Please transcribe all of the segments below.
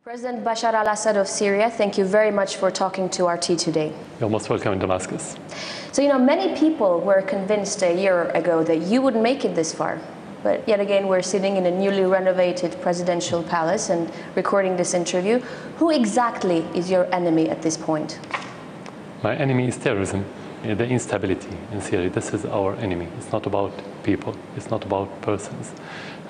President Bashar Al-Assad of Syria, thank you very much for talking to RT today. You're most welcome in Damascus. So, many people were convinced a year ago that you wouldn't make it this far. But yet again, we're sitting in a newly renovated presidential palace and recording this interview. Who exactly is your enemy at this point? My enemy is terrorism, the instability in Syria. This is our enemy. It's not about people. It's not about persons.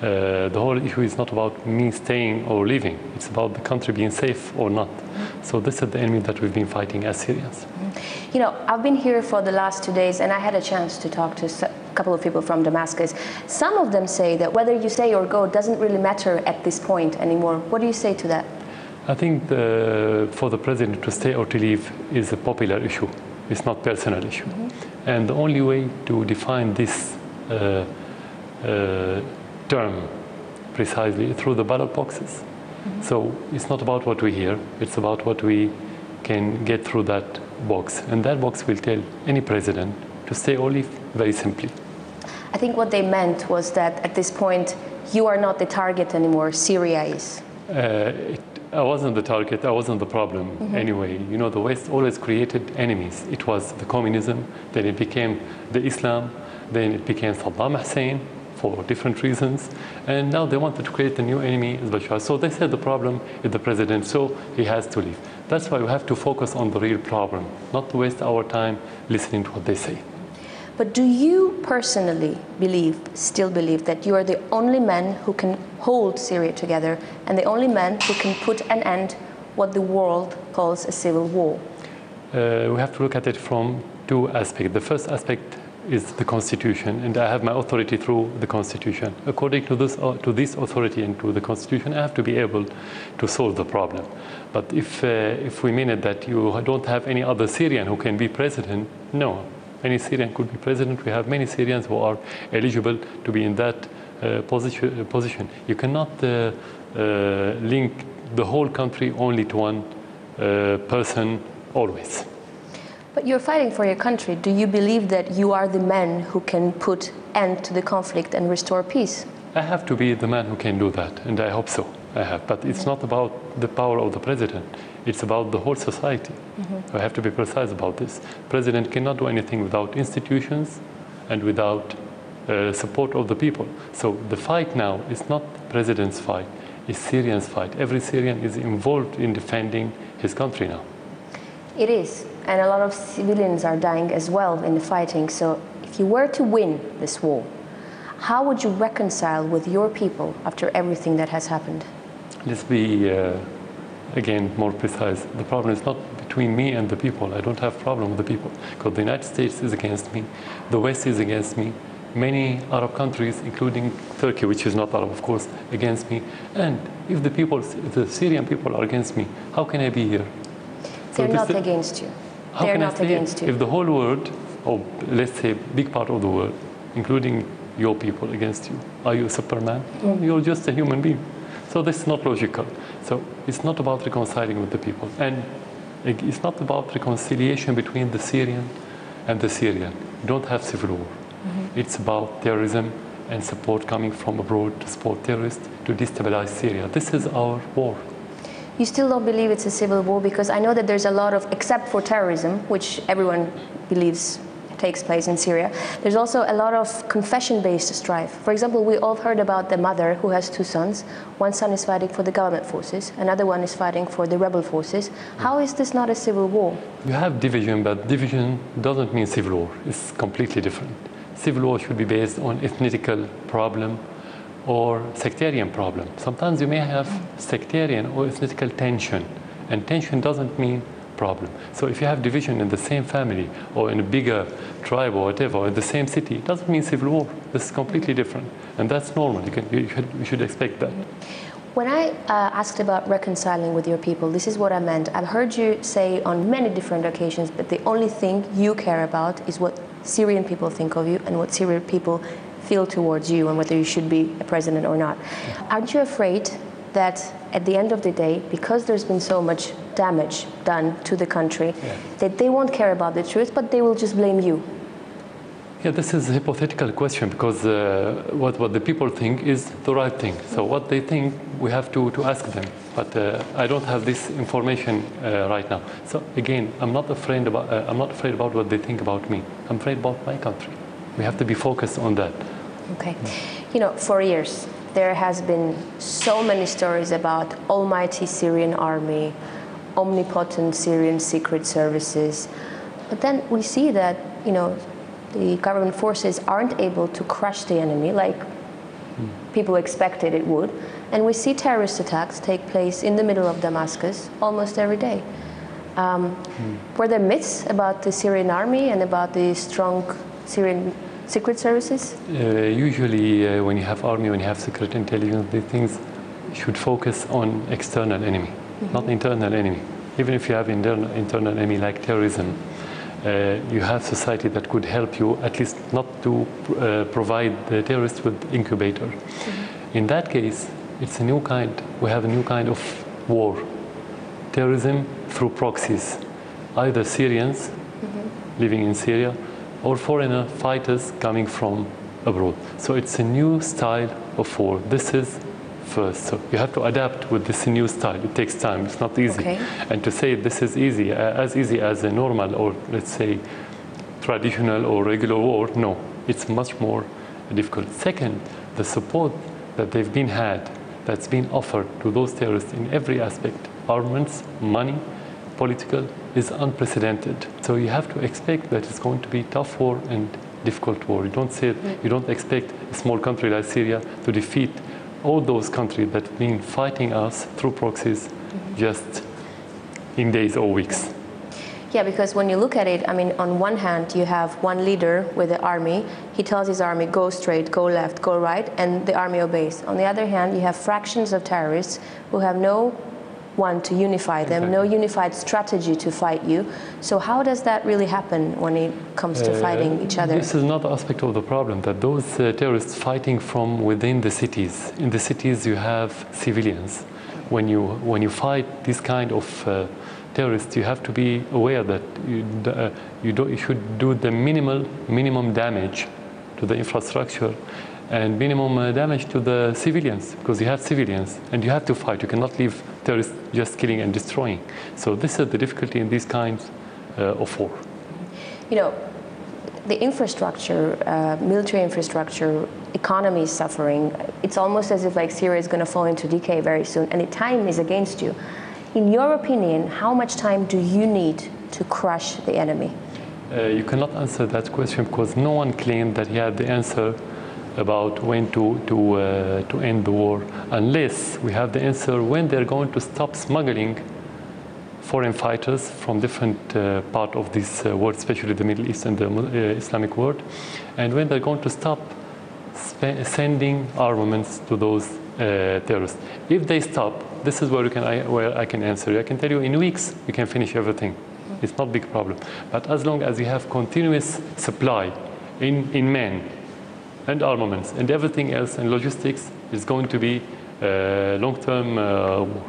The whole issue is not about me staying or leaving. It's about the country being safe or not. So this is the enemy that we've been fighting as Syrians. I've been here for the last 2 days and I had a chance to talk to a couple of people from Damascus. Some of them say that whether you stay or go doesn't really matter at this point anymore. What do you say to that? I think for the president to stay or to leave is a popular issue. It's not a personal issue. And the only way to define this term precisely through the ballot boxes. So it's not about what we hear, it's about what we can get through that box. And that box will tell any president to stay or leave, very simply. I think what they meant was that at this point, you are not the target anymore, Syria is. I wasn't the target, I wasn't the problem anyway. The West always created enemies. It was the communism, then it became the Islam, then it became Saddam Hussein for different reasons. And now they wanted to create a new enemy, as Bashar. So they said the problem is the president, so he has to leave. That's why we have to focus on the real problem, not to waste our time listening to what they say. But do you personally still believe that you are the only man who can hold Syria together and the only man who can put an end what the world calls a civil war? We have to look at it from two aspects. The first aspect is the constitution, and I have my authority through the constitution. According to this authority and to the constitution, I have to be able to solve the problem. But if we mean it that you don't have any other Syrian who can be president, no. Any Syrian could be president. We have many Syrians who are eligible to be in that position. You cannot link the whole country only to one person always. But you're fighting for your country. Do you believe that you are the man who can put end to the conflict and restore peace? I have to be the man who can do that, and I hope so. I have. But it's not about the power of the president. It's about the whole society. I have to be precise about this. The president cannot do anything without institutions and without support of the people. So the fight now is not the president's fight, it's Syrians' fight. Every Syrian is involved in defending his country now. It is. And a lot of civilians are dying as well in the fighting. So if you were to win this war, how would you reconcile with your people after everything that has happened? Let's be, again, more precise. The problem is not between me and the people. I don't have a problem with the people, because the United States is against me. The West is against me. Many Arab countries, including Turkey, which is not Arab, of course, against me. And if the Syrian people are against me, how can I be here? They're not against you. They're not against you. If the whole world, or let's say a big part of the world, including your people against you, are you a Superman? No, you're just a human being. So this is not logical. So it's not about reconciling with the people. And it's not about reconciliation between the Syrian and the Syrian. You don't have civil war. It's about terrorism and support coming from abroad to support terrorists to destabilize Syria. This is our war. You still don't believe it's a civil war? Because I know that there's a lot of, except for terrorism, which everyone believes takes place in Syria, there's also a lot of confession-based strife. For example, we all heard about the mother who has 2 sons. One son is fighting for the government forces, another one is fighting for the rebel forces. How is this not a civil war? You have division, but division doesn't mean civil war. It's completely different. Civil war should be based on ethnicical problem or sectarian problem. Sometimes you may have sectarian or ethnical tension, and tension doesn't mean problem. So if you have division in the same family or in a bigger tribe or whatever, or in the same city, it doesn't mean civil war. This is completely different, and that's normal. You should expect that. When I asked about reconciling with your people, this is what I meant. I've heard you say on many different occasions that the only thing you care about is what Syrian people think of you and what Syrian people feel towards you and whether you should be a president or not. Aren't you afraid that at the end of the day, because there's been so much damage done to the country, that they won't care about the truth, but they will just blame you? Yeah, this is a hypothetical question because what the people think is the right thing. So what they think, we have to ask them. But I don't have this information right now. So again, I'm not afraid about what they think about me. I'm afraid about my country. We have to be focused on that. Okay. You know, for years, there has been so many stories about almighty Syrian army, omnipotent Syrian secret services. But then we see that, you know, the government forces aren't able to crush the enemy like people expected it would. And we see terrorist attacks take place in the middle of Damascus almost every day. Were there myths about the Syrian army and about the strong Syrian secret services? Usually when you have army, when you have secret intelligence, these things should focus on external enemy, not internal enemy. Even if you have internal enemy like terrorism, you have society that could help you, at least not to provide the terrorists with incubator. In that case, it's a new kind. We have a new kind of war. Terrorism through proxies, either Syrians living in Syria or foreigner fighters coming from abroad. So it's a new style of war. This is first. So you have to adapt with this new style. It takes time. It's not easy. Okay. And to say this is easy as a normal or let's say traditional or regular war, no. It's much more difficult. Second, the support that they've been had, that's been offered to those terrorists in every aspect, armaments, money, political, is unprecedented. So you have to expect that it's going to be tough war and difficult war. You don't expect a small country like Syria to defeat all those countries that have been fighting us through proxies just in days or weeks. Yeah, because when you look at it, I mean, on one hand, you have one leader with the army. He tells his army, go straight, go left, go right, and the army obeys. On the other hand, you have fractions of terrorists who have no one to unify them, no unified strategy to fight you. So how does that really happen when it comes to fighting each other? This is another aspect of the problem, that those terrorists fighting from within the cities. In the cities you have civilians. When you fight this kind of terrorists, you have to be aware that you should do the minimum damage to the infrastructure and minimum damage to the civilians, because you have civilians and you have to fight. You cannot leave terrorists just killing and destroying. So this is the difficulty in these kinds of war. You know, the infrastructure, military infrastructure, economy is suffering. It's almost as if like Syria is going to fall into decay very soon, and the time is against you. In your opinion, how much time do you need to crush the enemy? You cannot answer that question because no one claimed that he had the answer about when to end the war, unless we have the answer when they're going to stop smuggling foreign fighters from different part of this world, especially the Middle East and the Islamic world, and when they're going to stop sending armaments to those terrorists. If they stop, this is where I can answer you. I can tell you in weeks we can finish everything. It's not a big problem. But as long as you have continuous supply in men and armaments and everything else and logistics, is going to be long-term war.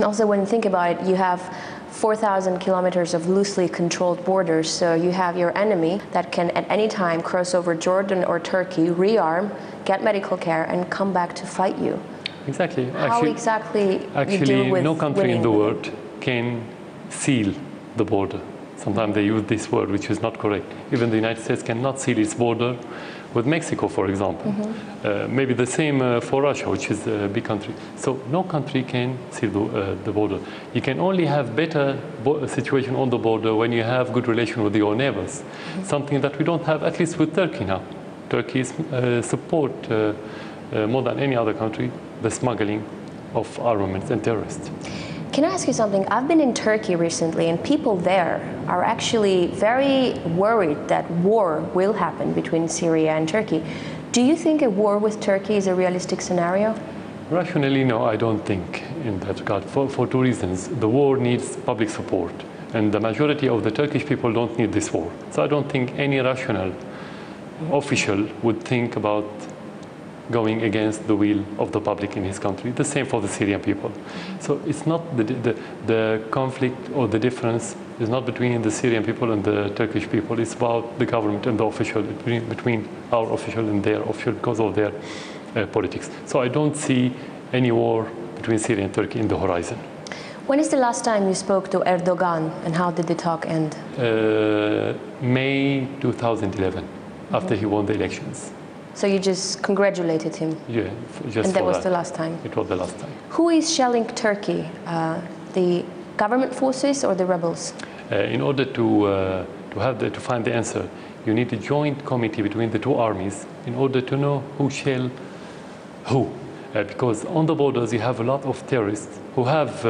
Also, when you think about it, you have 4,000 kilometers of loosely controlled borders, so you have your enemy that can at any time cross over Jordan or Turkey, rearm, get medical care, and come back to fight you. Exactly. How exactly you deal with no country in the world can seal the border. Sometimes they use this word, which is not correct. Even the United States cannot seal its border with Mexico, for example. Maybe the same for Russia, which is a big country. So no country can seal the border. You can only have better situation on the border when you have good relation with your neighbors. Something that we don't have, at least with Turkey now. Turkey support more than any other country the smuggling of armaments and terrorists. Can I ask you something? I've been in Turkey recently, and people there are actually very worried that war will happen between Syria and Turkey. Do you think a war with Turkey is a realistic scenario? Rationally, no, I don't think in that regard, for two reasons. The war needs public support, and the majority of the Turkish people don't need this war. So I don't think any rational official would think about going against the will of the public in his country. The same for the Syrian people. So it's not the conflict or the difference is not between the Syrian people and the Turkish people. It's about the government and the official, between our official and their official because of their politics. So I don't see any war between Syria and Turkey in the horizon. When is the last time you spoke to Erdogan and how did the talk end? May 2011, after he won the elections. So you just congratulated him? Yeah, just and that was the last time? It was the last time. Who is shelling Turkey? The government forces or the rebels? In order to find the answer, you need a joint committee between the two armies in order to know who shell who. Because on the borders you have a lot of terrorists who have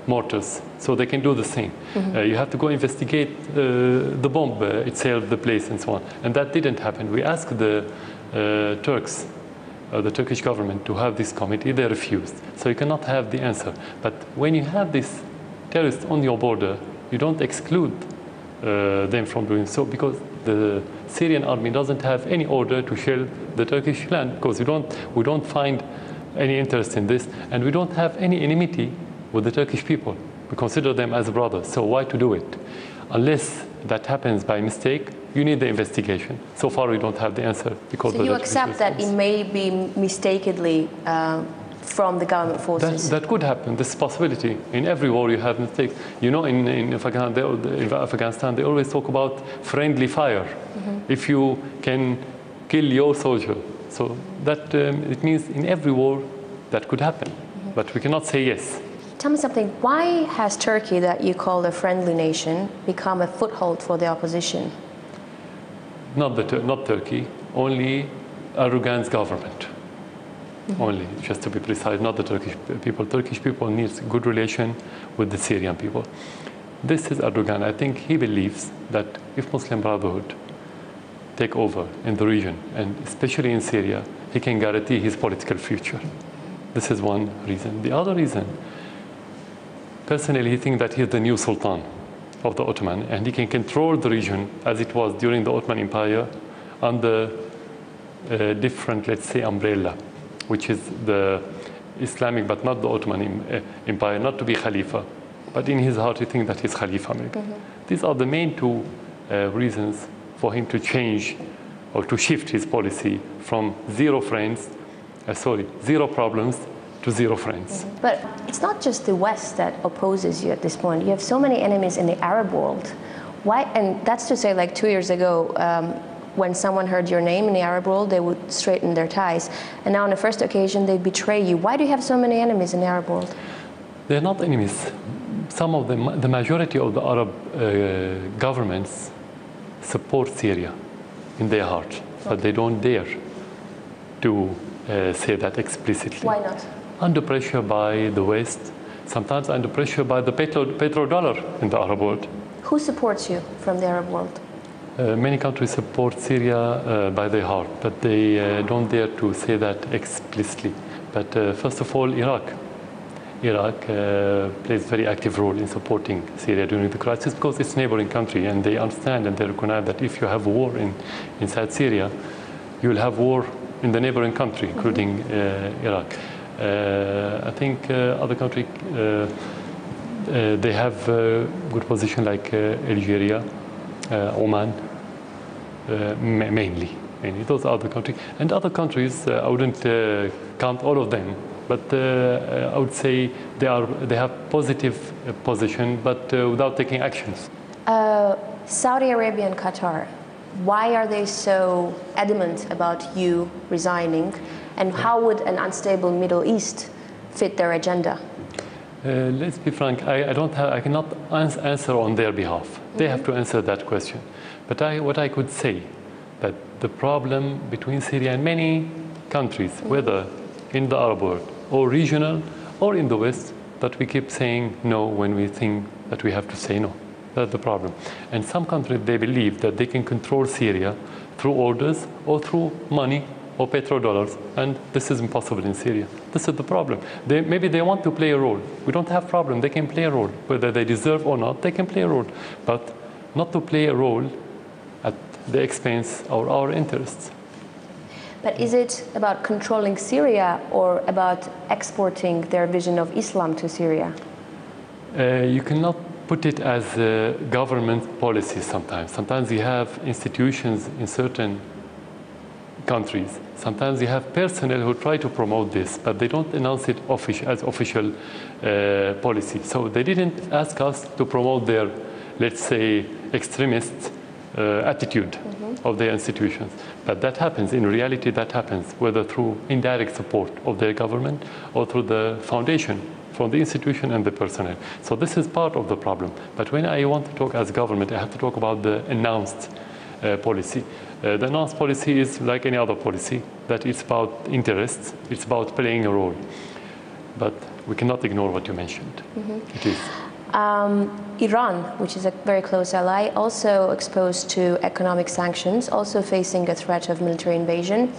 mortars, so they can do the same. You have to go investigate the bomb itself, the place and so on. And that didn't happen. We asked the Turks, the Turkish government, to have this committee. They refused. So you cannot have the answer. But when you have these terrorists on your border, you don't exclude them from doing so, because the Syrian army doesn't have any order to shell the Turkish land, because we don't find any interest in this, and we don't have any enmity with the Turkish people. We consider them as brothers, so why to do it? Unless that happens by mistake, you need the investigation. So far we don't have the answer. Because so you accept that it may be mistakenly from the government forces? That could happen. This possibility. In every war you have mistakes. You know, in Afghanistan they always talk about friendly fire. If you can kill your soldier. So that it means in every war that could happen. But we cannot say yes. Tell me something. Why has Turkey, that you call a friendly nation, become a foothold for the opposition? Not Turkey. Only Erdogan's government. Only, just to be precise, not the Turkish people. Turkish people need good relation with the Syrian people. This is Erdogan. I think he believes that if Muslim Brotherhood take over in the region, and especially in Syria, he can guarantee his political future. This is one reason. The other reason, personally, he thinks that he's the new Sultan of the Ottoman, and he can control the region as it was during the Ottoman Empire under a different, let's say, umbrella, which is the Islamic, but not the Ottoman Empire, not to be Khalifa. But in his heart, he thinks that he's Khalifa. These are the main two reasons for him to change or to shift his policy from zero problems to zero friends. But it's not just the West that opposes you at this point. You have so many enemies in the Arab world. Why? And that's to say, like 2 years ago, when someone heard your name in the Arab world, they would straighten their ties. And now on the first occasion, they betray you. Why do you have so many enemies in the Arab world? They're not enemies. Some of them, the majority of the Arab governments support Syria in their heart, but they don't dare to say that explicitly. Why not? Under pressure by the West, sometimes under pressure by the petrodollar in the Arab world. Who supports you from the Arab world? Many countries support Syria by their heart, but they don't dare to say that explicitly. But first of all, Iraq plays a very active role in supporting Syria during the crisis, because it's a neighboring country, and they understand and they recognize that if you have war inside Syria, you will have war in the neighboring country, including Iraq. I think other countries, they have a good position, like Algeria, Oman, mainly. Those are the countries. And other countries, I wouldn't count all of them, but I would say they have positive position, but without taking actions. Saudi Arabia and Qatar, why are they so adamant about you resigning? And how would an unstable Middle East fit their agenda? Let's be frank, I cannot answer on their behalf. They have to answer that question. But what I could say, that the problem between Syria and many countries, whether in the Arab world or regional or in the West, that we keep saying no when we think that we have to say no. That's the problem. And some countries, they believe that they can control Syria through orders or through money or petrodollars, and this is impossible in Syria. This is the problem. Maybe they want to play a role. We don't have a problem. They can play a role. Whether they deserve or not, they can play a role. But not to play a role at the expense of our interests. But is it about controlling Syria or about exporting their vision of Islam to Syria? You cannot put it as a government policy sometimes. Sometimes you have institutions in certain countries. Sometimes you have personnel who try to promote this, but they don't announce it as official policy. So they didn't ask us to promote their, let's say, extremist attitude of their institutions. But that happens, in reality that happens, whether through indirect support of their government or through the foundation from the institution and the personnel. So this is part of the problem. But when I want to talk as government, I have to talk about the announced policy. The announced policy is like any other policy, that it's about interests, it's about playing a role. But we cannot ignore what you mentioned. It is. Iran, which is a very close ally, also exposed to economic sanctions, also facing a threat of military invasion.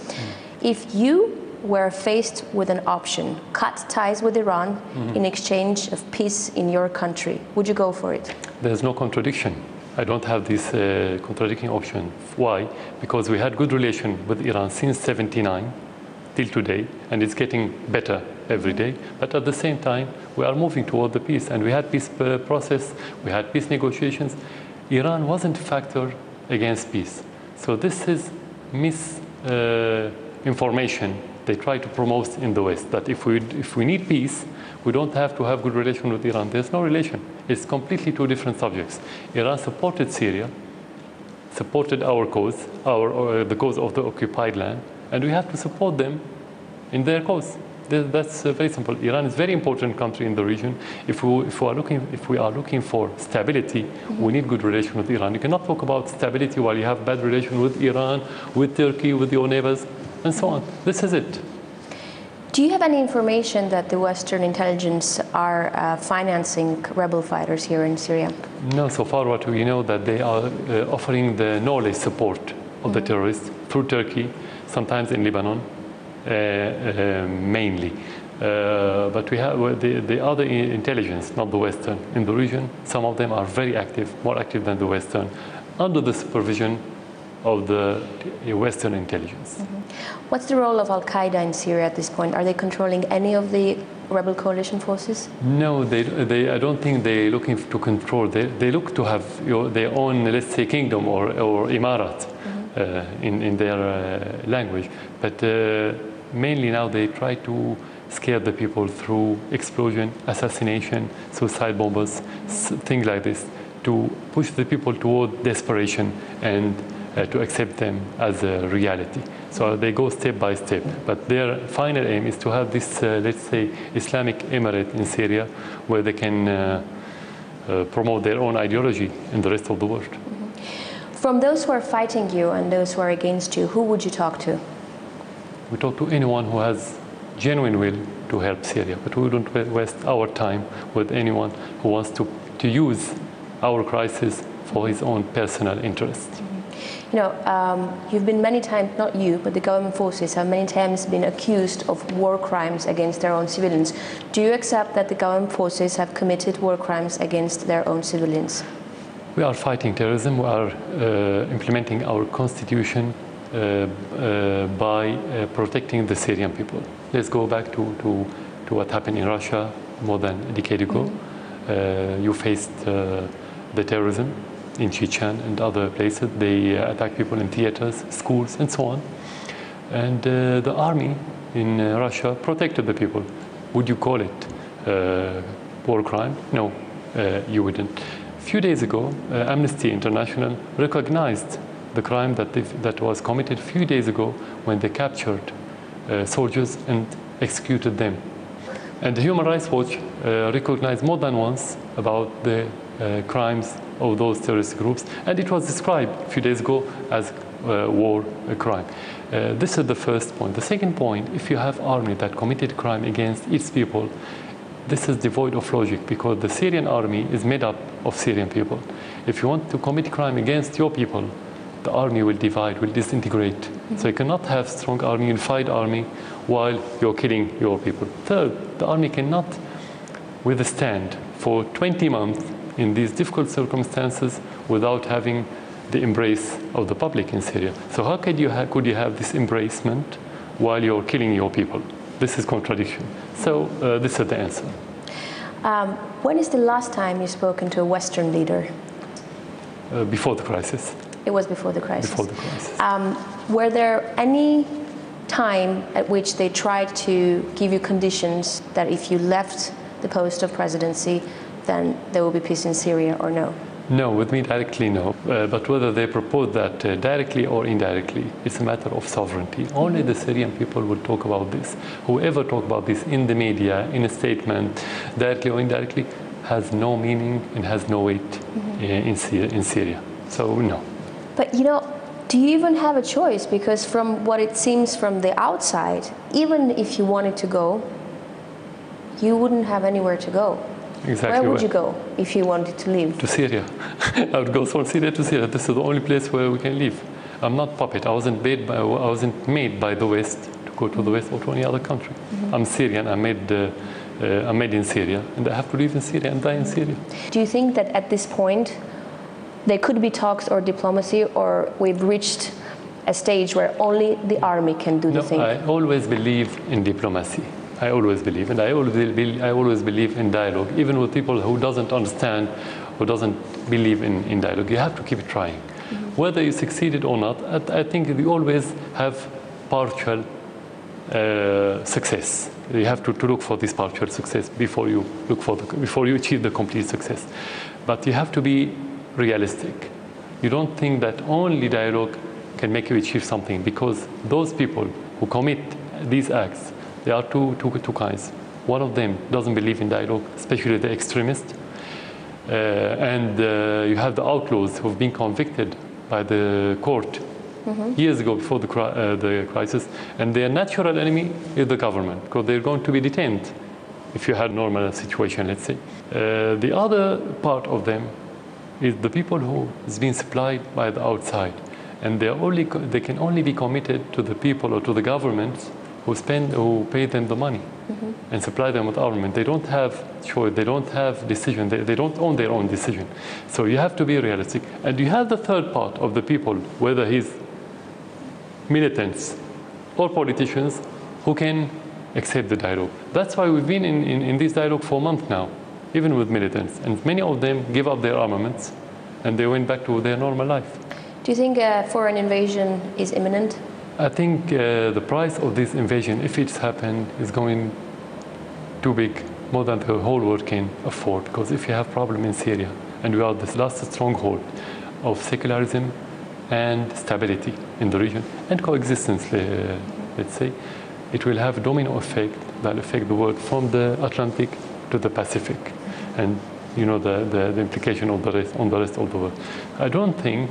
If you were faced with an option, cut ties with Iran in exchange of peace in your country, would you go for it? There's no contradiction. I don't have this contradicting option. Why? Because we had good relation with Iran since '79 till today, and it's getting better every day. But at the same time, we are moving toward the peace, and we had peace process, we had peace negotiations. Iran wasn't a factor against peace. So this is misinformation they try to promote in the West, that if we need peace, we don't have to have good relation with Iran. There's no relation. It's completely two different subjects. Iran supported Syria, supported our cause, the cause of the occupied land, and we have to support them in their cause. That's very simple. Iran is a very important country in the region. If we are looking for stability, we need good relation with Iran. You cannot talk about stability while you have bad relation with Iran, with Turkey, with your neighbors, and so on. This is it. Do you have any information that the Western intelligence are financing rebel fighters here in Syria? No, so far what we know that they are offering the knowledge support of the terrorists through Turkey, sometimes in Lebanon, mainly. But we have the other intelligence, not the Western, in the region. Some of them are very active, more active than the Western, under the supervision of the Western intelligence. What's the role of Al-Qaeda in Syria at this point? Are they controlling any of the rebel coalition forces? No, I don't think they're looking to control. They look to have their own, let's say, kingdom or imarat in their language. But mainly now they try to scare the people through explosion, assassination, suicide bombers, things like this, to push the people toward desperation and to accept them as a reality. So they go step by step. But their final aim is to have this, let's say, Islamic emirate in Syria, where they can promote their own ideology in the rest of the world. From those who are fighting you and those who are against you, who would you talk to? We talk to anyone who has genuine will to help Syria, but we don't waste our time with anyone who wants to use our crisis for his own personal interest. You know, you've been many times, not you, but the government forces have many times been accused of war crimes against their own civilians. Do you accept that the government forces have committed war crimes against their own civilians? We are fighting terrorism. We are implementing our constitution by protecting the Syrian people. Let's go back to what happened in Russia more than a decade ago. You faced the terrorism in Chechen and other places. They attack people in theaters, schools, and so on. And the army in Russia protected the people. Would you call it war crime? No, you wouldn't. A few days ago, Amnesty International recognized the crime that was committed a few days ago when they captured soldiers and executed them. And the Human Rights Watch recognized more than once about the crimes of those terrorist groups, and it was described a few days ago as war crime. This is the first point. The second point, if you have army that committed crime against its people, this is devoid of logic, because the Syrian army is made up of Syrian people. If you want to commit crime against your people, the army will divide, will disintegrate. So you cannot have strong army, unified army, while you're killing your people. Third, the army cannot withstand for 20 months in these difficult circumstances without having the embrace of the public in Syria. So how could you have this embracement while you're killing your people? This is contradiction. So this is the answer. When is the last time you've spoken to a Western leader? Before the crisis. It was before the crisis. Before the crisis. Were there any time at which they tried to give you conditions that if you left the post of presidency, then there will be peace in Syria, or no? No, with me directly, no. But whether they propose that directly or indirectly, it's a matter of sovereignty. Only the Syrian people will talk about this. Whoever talk about this in the media, in a statement, directly or indirectly, has no meaning and has no weight in Syria. So, no. But, you know, do you even have a choice? Because from what it seems from the outside, even if you wanted to go, you wouldn't have anywhere to go. Exactly. Where would you go if you wanted to leave? To Syria. I would go from Syria to Syria. This is the only place where we can live. I'm not puppet. I wasn't made by the West to go to the West or to any other country. I'm Syrian. I'm made in Syria, and I have to live in Syria and die in Syria. Do you think that at this point there could be talks or diplomacy, or we've reached a stage where only the army can do the thing? I always believe in diplomacy. I always believe, and I always believe in dialogue, even with people who doesn't understand, who doesn't believe in dialogue. You have to keep trying. Whether you succeeded or not, I think we always have partial success. You have to look for this partial success before you achieve the complete success. But you have to be realistic. You don't think that only dialogue can make you achieve something, because those people who commit these acts, there are two kinds. One of them doesn't believe in dialogue, especially the extremists. And you have the outlaws who have been convicted by the court years ago before the crisis. And their natural enemy is the government, because they're going to be detained if you had a normal situation, let's say. The other part of them is the people who has been supplied by the outside. And they can only be committed to the people or to the governments who pay them the money and supply them with armament. They don't have choice, they don't have decision, they don't own their own decision. So you have to be realistic. And you have the third part of the people, whether he's militants or politicians, who can accept the dialogue. That's why we've been in this dialogue for a month now, even with militants. And many of them give up their armaments and they went back to their normal life. Do you think a foreign invasion is imminent? I think the price of this invasion, if it's happened, is going too big, more than the whole world can afford. Because if you have problem in Syria, and we are the last stronghold of secularism and stability in the region, and coexistence, let's say, it will have a domino effect that will affect the world from the Atlantic to the Pacific. And you know the implication of the rest, on the rest of the world. I don't think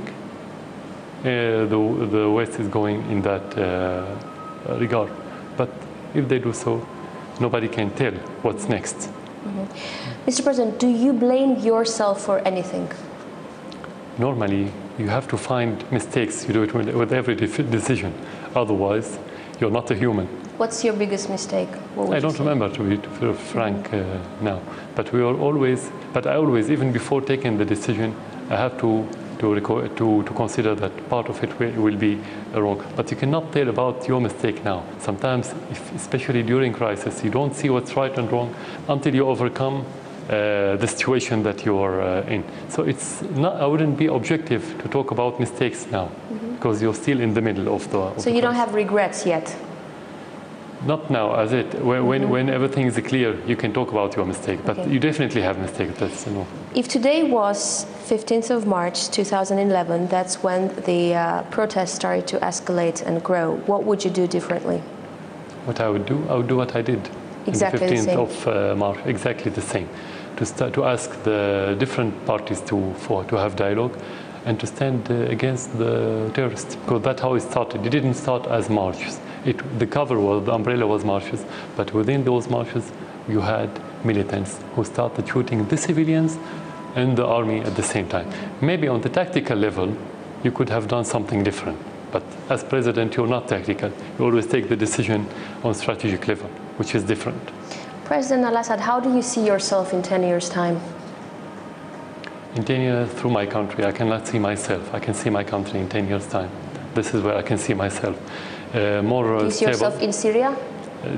the West is going in that regard. But if they do so, nobody can tell what's next. Mr. President, do you blame yourself for anything? Normally, you have to find mistakes. You do it with every decision. Otherwise, you're not a human. What's your biggest mistake? I don't remember, to be frank now. But I always, even before taking the decision, I have to consider that part of it will be wrong. But you cannot tell about your mistake now. Sometimes, especially during crisis, you don't see what's right and wrong until you overcome the situation that you are in. So it's not. I wouldn't be objective to talk about mistakes now, because you're still in the middle of the. So you don't have regrets yet? Not now, as it. When everything is clear, you can talk about your mistake. But you definitely have mistakes. That's no. If today was 15th of March 2011, that's when the protests started to escalate and grow. What would you do differently? What I would do what I did. Exactly on the 15th of March. Exactly the same. To ask the different parties to have dialogue and to stand against the terrorists. Because that's how it started. It didn't start as marches. The umbrella was marches, but within those marches you had militants who started shooting the civilians and the army at the same time. Maybe on the tactical level you could have done something different, but as president you're not tactical. You always take the decision on strategic level, which is different. President Al-Assad, how do you see yourself in 10 years' time? In 10 years, through my country, I cannot see myself. I can see my country in 10 years' time. This is where I can see myself. More Do you see stable. yourself in Syria?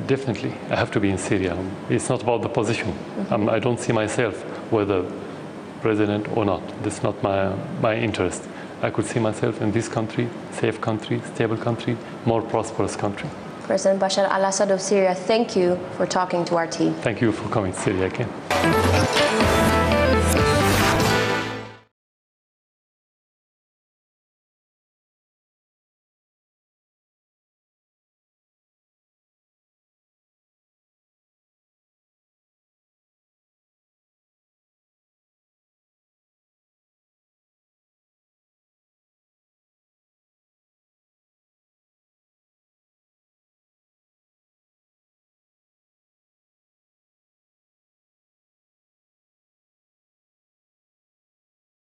Definitely. I have to be in Syria. It's not about the position. I don't see myself whether president or not. That's not my interest. I could see myself in this country, safe country, stable country, more prosperous country. President Bashar Al-Assad of Syria, thank you for talking to our team. Thank you for coming to Syria again.